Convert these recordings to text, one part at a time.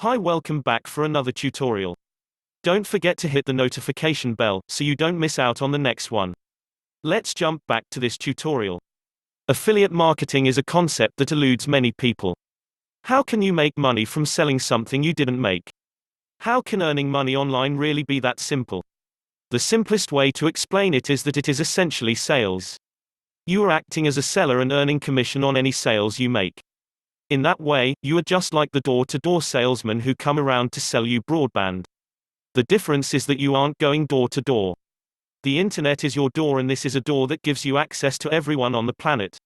Hi, welcome back for another tutorial. Don't forget to hit the notification bell so you don't miss out on the next one. Let's jump back to this tutorial. Affiliate marketing is a concept that eludes many people. How can you make money from selling something you didn't make? How can earning money online really be that simple? The simplest way to explain it is that it is essentially sales. You are acting as a seller and earning commission on any sales you make. In that way, you are just like the door-to-door salesmen who come around to sell you broadband. The difference is that you aren't going door to door. The internet is your door, and this is a door that gives you access to everyone on the planet.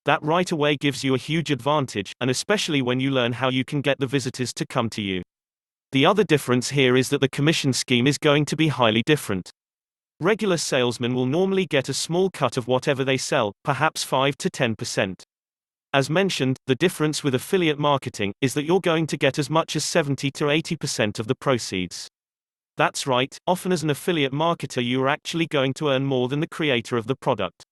That right away gives you a huge advantage, and especially when you learn how you can get the visitors to come to you. The other difference here is that the commission scheme is going to be highly different. Regular salesmen will normally get a small cut of whatever they sell, perhaps 5 to 10%. As mentioned, the difference with affiliate marketing is that you're going to get as much as 70 to 80% of the proceeds. That's right, often as an affiliate marketer you are actually going to earn more than the creator of the product.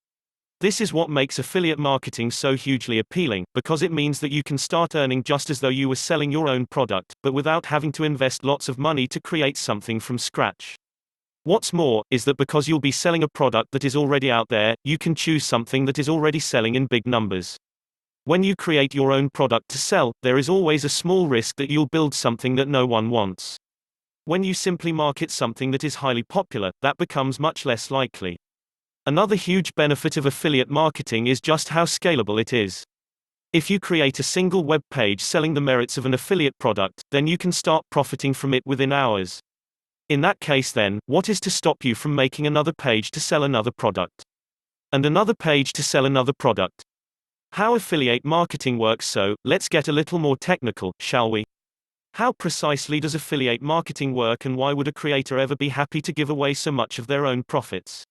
This is what makes affiliate marketing so hugely appealing, because it means that you can start earning just as though you were selling your own product, but without having to invest lots of money to create something from scratch. What's more, is that because you'll be selling a product that is already out there, you can choose something that is already selling in big numbers. When you create your own product to sell, there is always a small risk that you'll build something that no one wants. When you simply market something that is highly popular, that becomes much less likely. Another huge benefit of affiliate marketing is just how scalable it is. If you create a single web page selling the merits of an affiliate product, then you can start profiting from it within hours. In that case then, what is to stop you from making another page to sell another product? And another page to sell another product? How affiliate marketing works, so let's get a little more technical, shall we? How precisely does affiliate marketing work, and why would a creator ever be happy to give away so much of their own profits?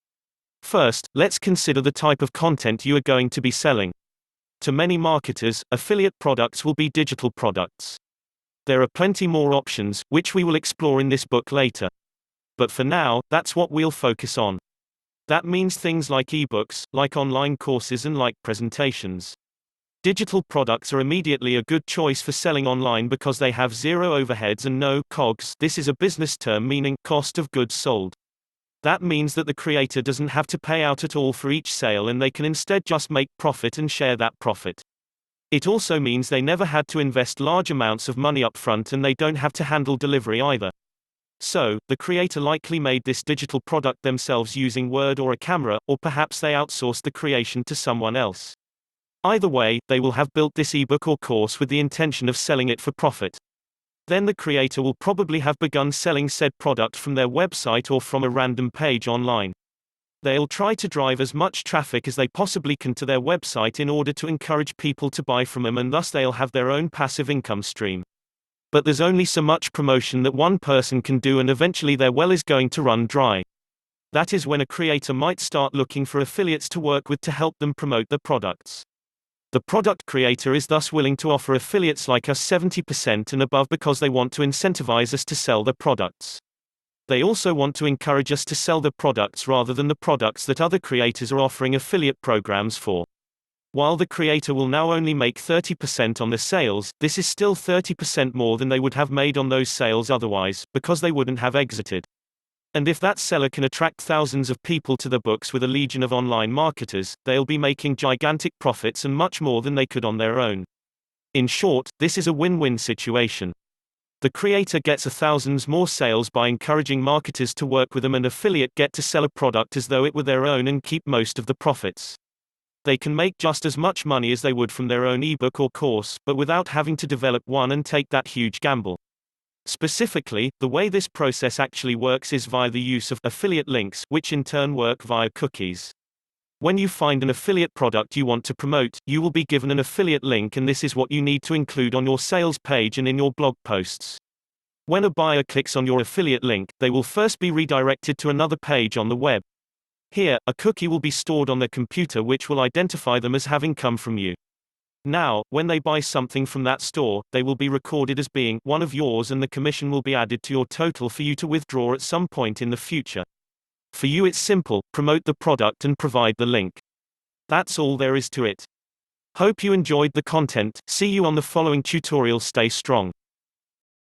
First, let's consider the type of content you are going to be selling. To many marketers, affiliate products will be digital products. There are plenty more options, which we will explore in this book later. But for now, that's what we'll focus on. That means things like ebooks, like online courses, and like presentations. Digital products are immediately a good choice for selling online because they have zero overheads and no COGS. This is a business term meaning cost of goods sold. That means that the creator doesn't have to pay out at all for each sale, and they can instead just make profit and share that profit. It also means they never had to invest large amounts of money up front, and they don't have to handle delivery either. So, the creator likely made this digital product themselves using Word or a camera, or perhaps they outsourced the creation to someone else. Either way, they will have built this ebook or course with the intention of selling it for profit. Then the creator will probably have begun selling said product from their website or from a random page online. They'll try to drive as much traffic as they possibly can to their website in order to encourage people to buy from them, and thus they'll have their own passive income stream. But there's only so much promotion that one person can do, and eventually their well is going to run dry. That is when a creator might start looking for affiliates to work with to help them promote their products. The product creator is thus willing to offer affiliates like us 70% and above because they want to incentivize us to sell their products. They also want to encourage us to sell their products rather than the products that other creators are offering affiliate programs for. While the creator will now only make 30% on the sales, this is still 30% more than they would have made on those sales otherwise, because they wouldn't have exited. And if that seller can attract thousands of people to their books with a legion of online marketers, they'll be making gigantic profits and much more than they could on their own. In short, this is a win-win situation. The creator gets thousands more sales by encouraging marketers to work with them, and affiliate get to sell a product as though it were their own and keep most of the profits. They can make just as much money as they would from their own ebook or course, but without having to develop one and take that huge gamble. Specifically, the way this process actually works is via the use of affiliate links, which in turn work via cookies. When you find an affiliate product you want to promote, you will be given an affiliate link, and this is what you need to include on your sales page and in your blog posts. When a buyer clicks on your affiliate link, they will first be redirected to another page on the web. Here, a cookie will be stored on their computer which will identify them as having come from you. Now, when they buy something from that store, they will be recorded as being one of yours, and the commission will be added to your total for you to withdraw at some point in the future. For you it's simple: promote the product and provide the link. That's all there is to it. Hope you enjoyed the content. See you on the following tutorial. Stay strong.